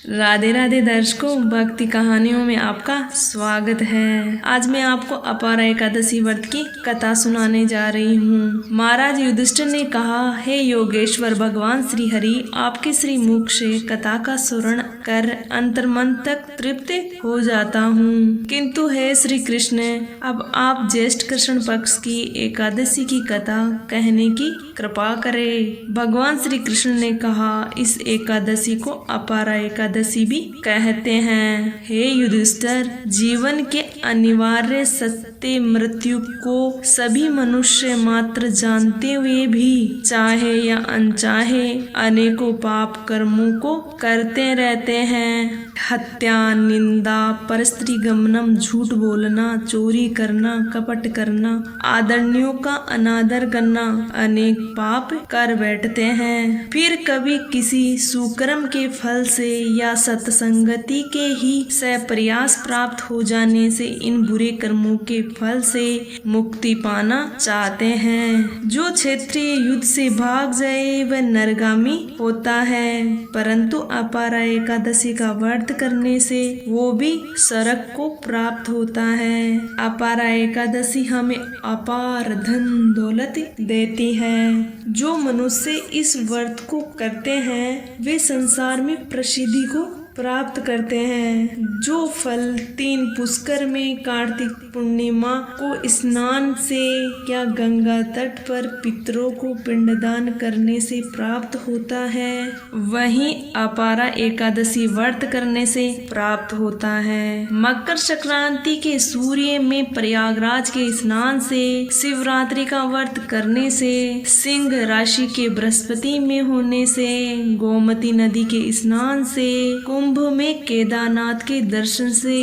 राधे राधे दर्शकों, भक्ति कहानियों में आपका स्वागत है। आज मैं आपको अपार एकादशी व्रत की कथा सुनाने जा रही हूँ। महाराज युधिष्ठिर ने कहा, हे योगेश्वर भगवान श्री हरि, आपके श्री मुख से कथा का स्मरण कर अंतर्मन तक तृप्त हो जाता हूँ। किंतु हे श्री कृष्ण, अब आप ज्येष्ठ कृष्ण पक्ष की एकादशी की कथा कहने की कृपा करें। भगवान श्री कृष्ण ने कहा, इस एकादशी को अपारा एकादशी भी कहते हैं। हे युधिष्ठिर, जीवन के अनिवार्य सत्य मृत्यु को सभी मनुष्य मात्र जानते हुए भी चाहे या अनचाहे अनेकों पाप कर्मों को करते रहते हैं। हत्या, निंदा, परस्त्री गमनम, झूठ बोलना, चोरी करना, कपट करना, आदरणीयों का अनादर करना, अनेक पाप कर बैठते हैं। फिर कभी किसी सुकर्म के फल से या सत्संगति के ही सप्रयास प्राप्त हो जाने से इन बुरे कर्मों के फल से मुक्ति पाना चाहते हैं। जो क्षत्रिय युद्ध से भाग जाए वह नरगामी होता है, परंतु अपारा एकादशी का व्रत करने से वो भी स्वर्ग को प्राप्त होता है। अपारा एकादशी हमें अपार धन दौलत देती है। जो मनुष्य इस व्रत को करते हैं वे संसार में प्रसिद्धि को प्राप्त करते हैं। जो फल 3 पुष्कर में कार्तिक पूर्णिमा को स्नान से या गंगा तट पर पितरों को पिंडदान करने से प्राप्त होता है, वहीं अपारा एकादशी व्रत करने से प्राप्त होता है। मकर संक्रांति के सूर्य में प्रयागराज के स्नान से, शिवरात्रि का व्रत करने से, सिंह राशि के बृहस्पति में होने से, गोमती नदी के स्नान से, कुंभ में केदारनाथ के दर्शन से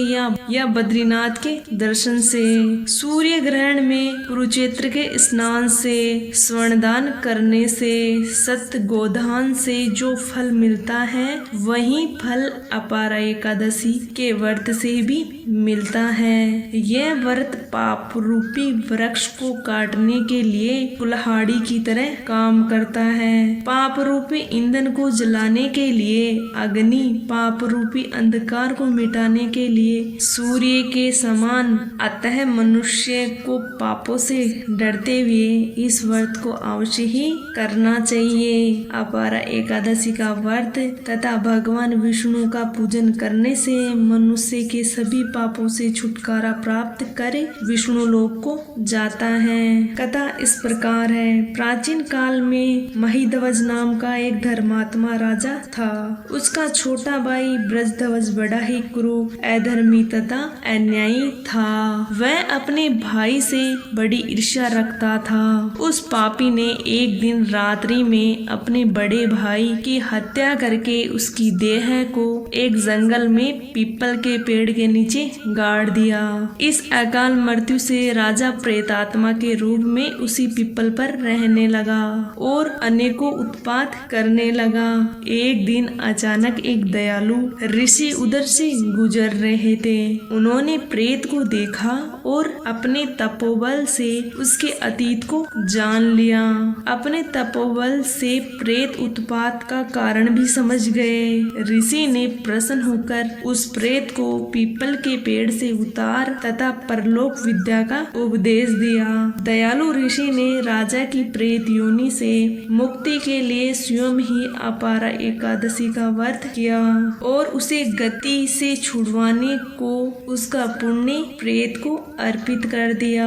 या बद्रीनाथ के दर्शन से, सूर्य ग्रहण में कुरुक्षेत्र के स्नान से, स्वर्णदान करने से, सत्य गोदान से जो फल मिलता है वही फल अपारा एकादशी के व्रत से भी मिलता है। यह व्रत पाप रूपी वृक्ष को काटने के लिए कुल्हाड़ी की तरह काम करता है। पाप रूपी ईंधन को जलाने के लिए अग्नि, पाप रूपी अंधकार को मिटाने के लिए सूर्य के समान। अतः मनुष्य को पापों से डरते हुए इस व्रत को अवश्य ही करना चाहिए। अपारा एकादशी का व्रत तथा भगवान विष्णु का पूजन करने से मनुष्य के सभी पापों से छुटकारा प्राप्त कर विष्णु लोक को जाता है। कथा इस प्रकार है। प्राचीन काल में महिध्वज नाम का एक धर्मात्मा राजा था। उसका छोटा भाई ब्रजध्वज बड़ा ही क्रूर, अधर्मी तथा अन्यायी था। वह अपने भाई से बड़ी ईर्ष्या रखता था। उस पापी ने एक दिन रात्रि में अपने बड़े भाई की हत्या करके उसकी देह को एक जंगल में पीपल के पेड़ के नीचे गाड़ दिया। इस अकाल मृत्यु से राजा प्रेतात्मा के रूप में उसी पीपल पर रहने लगा और अनेकों उत्पात करने लगा। एक दिन अचानक एक दयालु ऋषि उधर से गुजर रहे थे। उन्होंने प्रेत को देखा और अपने तपोबल से उसके अतीत को जान लिया। अपने तपोबल से प्रेत उत्पात का कारण भी समझ गए। ऋषि ने प्रसन्न होकर उस प्रेत को पीपल के पेड़ से उतार तथा परलोक विद्या का उपदेश दिया। दयालु ऋषि ने राजा की प्रेत योनि से मुक्ति के लिए स्वयं ही अपारा एकादशी का व्रत किया और उसे गति से छुड़वाने को उसका पुण्य प्रेत को अर्पित कर दिया।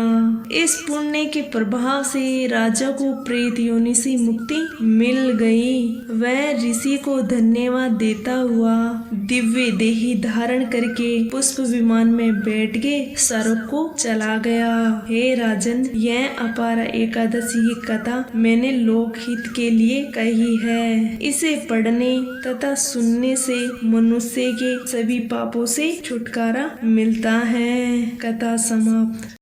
इस पुण्य के प्रभाव से राजा को प्रेत योनि से मुक्ति मिल गई। वह ऋषि को धन्यवाद देता हुआ दिव्य देही धारण करके पुष्प विमान में बैठ के स्वर्ग को चला गया। हे राजन, यह अपारा एकादशी की कथा मैंने लोकहित के लिए कही है। इसे पढ़ने तथा सुनने से मनुष्य के सभी पापों से छुटकारा मिलता है। कथा समाप्त।